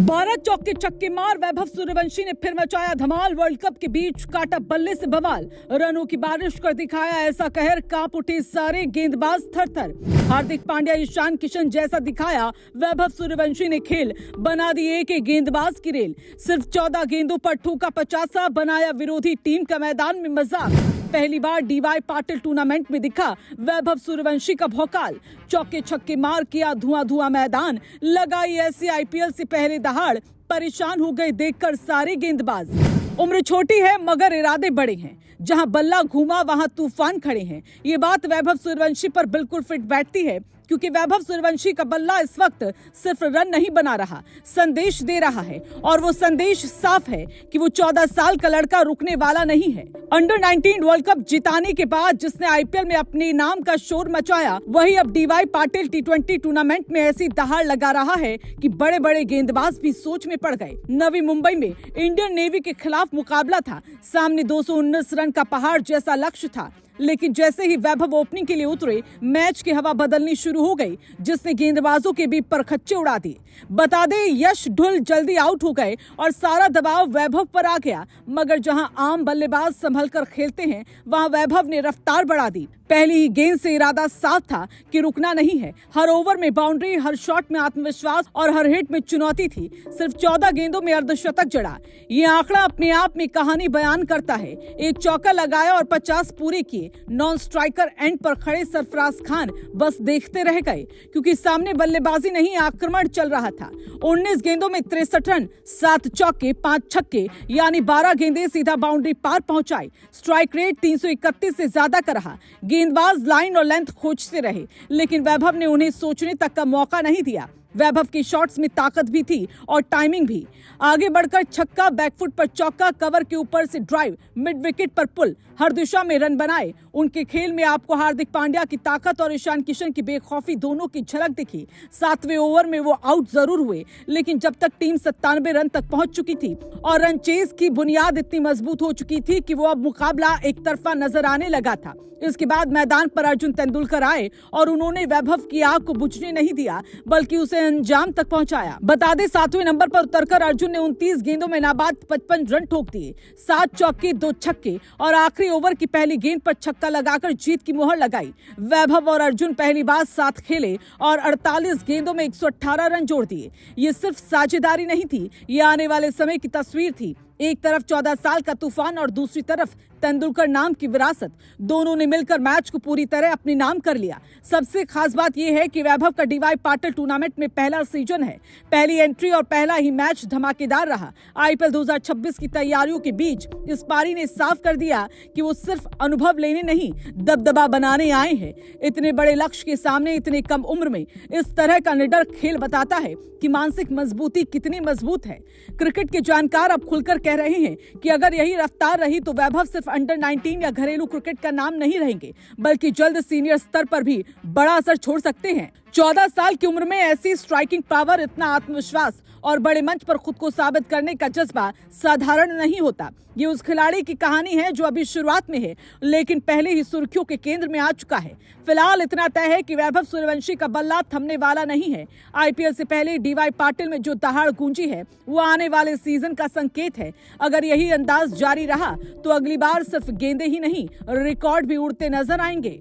12 चौके छक्के मार वैभव सूर्यवंशी ने फिर मचाया धमाल। वर्ल्ड कप के बीच काटा बल्ले से बवाल, रनों की बारिश कर दिखाया ऐसा कहर, कांप उठे सारे गेंदबाज थर-थर। हार्दिक पांड्या, ईशान किशन जैसा दिखाया वैभव सूर्यवंशी ने खेल, बना दी एक गेंदबाज की रेल। सिर्फ 14 गेंदों पर ठोका 50, बनाया विरोधी टीम का मैदान में मजाक। पहली बार डीवाई पाटिल टूर्नामेंट में दिखा वैभव सूर्यवंशी का भौकाल, चौके छक्के मार किया धुआं मैदान। लगाई ऐसी आईपीएल से पहले दहाड़, परेशान हो गए देखकर सारे गेंदबाज। उम्र छोटी है मगर इरादे बड़े हैं, जहां बल्ला घूमा वहां तूफान खड़े हैं। ये बात वैभव सूर्यवंशी पर बिल्कुल फिट बैठती है, क्योंकि वैभव सूर्यवंशी का बल्ला इस वक्त सिर्फ रन नहीं बना रहा, संदेश दे रहा है। और वो संदेश साफ है कि वो 14 साल का लड़का रुकने वाला नहीं है। अंडर 19 वर्ल्ड कप जिताने के बाद जिसने आईपीएल में अपने नाम का शोर मचाया, वही अब डीवाई पाटिल T20 टूर्नामेंट में ऐसी दहाड़ लगा रहा है कि बड़े बड़े गेंदबाज भी सोच में पड़ गए। नवी मुंबई में इंडियन नेवी के खिलाफ मुकाबला था, सामने 219 रन का पहाड़ जैसा लक्ष्य था, लेकिन जैसे ही वैभव ओपनिंग के लिए उतरे, मैच की हवा बदलनी शुरू हो गई, जिसने गेंदबाजों के भी परखच्चे उड़ा दिए। बता दें, यश ढुल जल्दी आउट हो गए और सारा दबाव वैभव पर आ गया। मगर जहां आम बल्लेबाज संभलकर खेलते हैं, वहां वैभव ने रफ्तार बढ़ा दी। पहली ही गेंद से इरादा साफ था कि रुकना नहीं है। हर ओवर में बाउंड्री, हर शॉट में आत्मविश्वास और हर हिट में चुनौती थी। सिर्फ 14 गेंदों में अर्धशतक जड़ा। ये आंकड़ा अपने आप में कहानी बयान करता है। एक चौका लगाया और 50 पूरे किए। नॉन स्ट्राइकर एंड पर खड़े सरफराज खान बस देखते रह गए, क्योंकि सामने बल्लेबाजी नहीं आक्रमण चल रहा था। 19 गेंदों में 63 रन, 7 चौके, 5 छक्के, यानी 12 गेंदें सीधा बाउंड्री पार पहुंचाई। स्ट्राइक रेट 331 से ज्यादा का रहा। गेंदबाज लाइन और लेंथ खोजते रहे, लेकिन वैभव ने उन्हें सोचने तक का मौका नहीं दिया। वैभव के शॉट्स में ताकत भी थी और टाइमिंग भी। आगे बढ़कर छक्का, बैकफुट पर चौका, कवर के ऊपर से ड्राइव, मिड विकेट पर पुल, हर दिशा में रन बनाए। उनके खेल में आपको हार्दिक पांड्या की ताकत और ईशान किशन की बेखौफी दोनों की झलक दिखी। 7वें ओवर में वो आउट जरूर हुए, लेकिन जब तक टीम 97 रन तक पहुंच चुकी थी और रन चेज की बुनियाद इतनी मजबूत हो चुकी थी कि वो अब मुकाबला एक तरफा नजर आने लगा था। इसके बाद मैदान पर अर्जुन तेंदुलकर आए और उन्होंने वैभव की आग को बुझने नहीं दिया, बल्कि उसे अंजाम तक पहुंचाया। बता दें, 7वें नंबर पर उतरकर अर्जुन ने 29 गेंदों में नाबाद 55 रन ठोक दिए। 7 चौके, 2 छक्के और आखिरी ओवर की पहली गेंद पर छक्का लगाकर जीत की मुहर लगाई। वैभव और अर्जुन पहली बार साथ खेले और 48 गेंदों में 118 रन जोड़ दिए। ये सिर्फ साझेदारी नहीं थी, ये आने वाले समय की तस्वीर थी। एक तरफ 14 साल का तूफान और दूसरी तरफ तेंदुलकर नाम की विरासत। दोनों ने मिलकर मैच को पूरी तरह अपने नाम कर लिया। सबसे खास बात यह है कि वैभव का डीवाई पाटिल टूर्नामेंट में पहला सीजन है, पहली एंट्री और पहला ही मैच धमाकेदार रहा। आईपीएल 2026 की तैयारियों के बीच इस पारी ने साफ कर दिया कि वो सिर्फ अनुभव लेने नहीं, दबदबा बनाने आए हैं। इतने बड़े लक्ष्य के सामने इतने कम उम्र में इस तरह का निडर खेल बताता है कि मानसिक मजबूती कितनी मजबूत है। क्रिकेट के जानकार अब खुलकर कह रहे हैं कि अगर यही रफ्तार रही तो वैभव सिर्फ अंडर 19 या घरेलू क्रिकेट का नाम नहीं रहेंगे, बल्कि जल्द सीनियर स्तर पर भी बड़ा असर छोड़ सकते हैं। 14 साल की उम्र में ऐसी स्ट्राइकिंग पावर, इतना आत्मविश्वास और बड़े मंच पर खुद को साबित करने का जज्बा साधारण नहीं होता। ये उस खिलाड़ी की कहानी है जो अभी शुरुआत में है, लेकिन पहले ही सुर्खियों के केंद्र में आ चुका है। फिलहाल इतना तय है कि वैभव सूर्यवंशी का बल्ला थमने वाला नहीं है। आईपीएल से पहले डीवाई पाटिल में जो दहाड़ गूंजी है, वो आने वाले सीजन का संकेत है। अगर यही अंदाज जारी रहा तो अगली बार सिर्फ गेंदे ही नहीं, रिकॉर्ड भी उड़ते नजर आएंगे।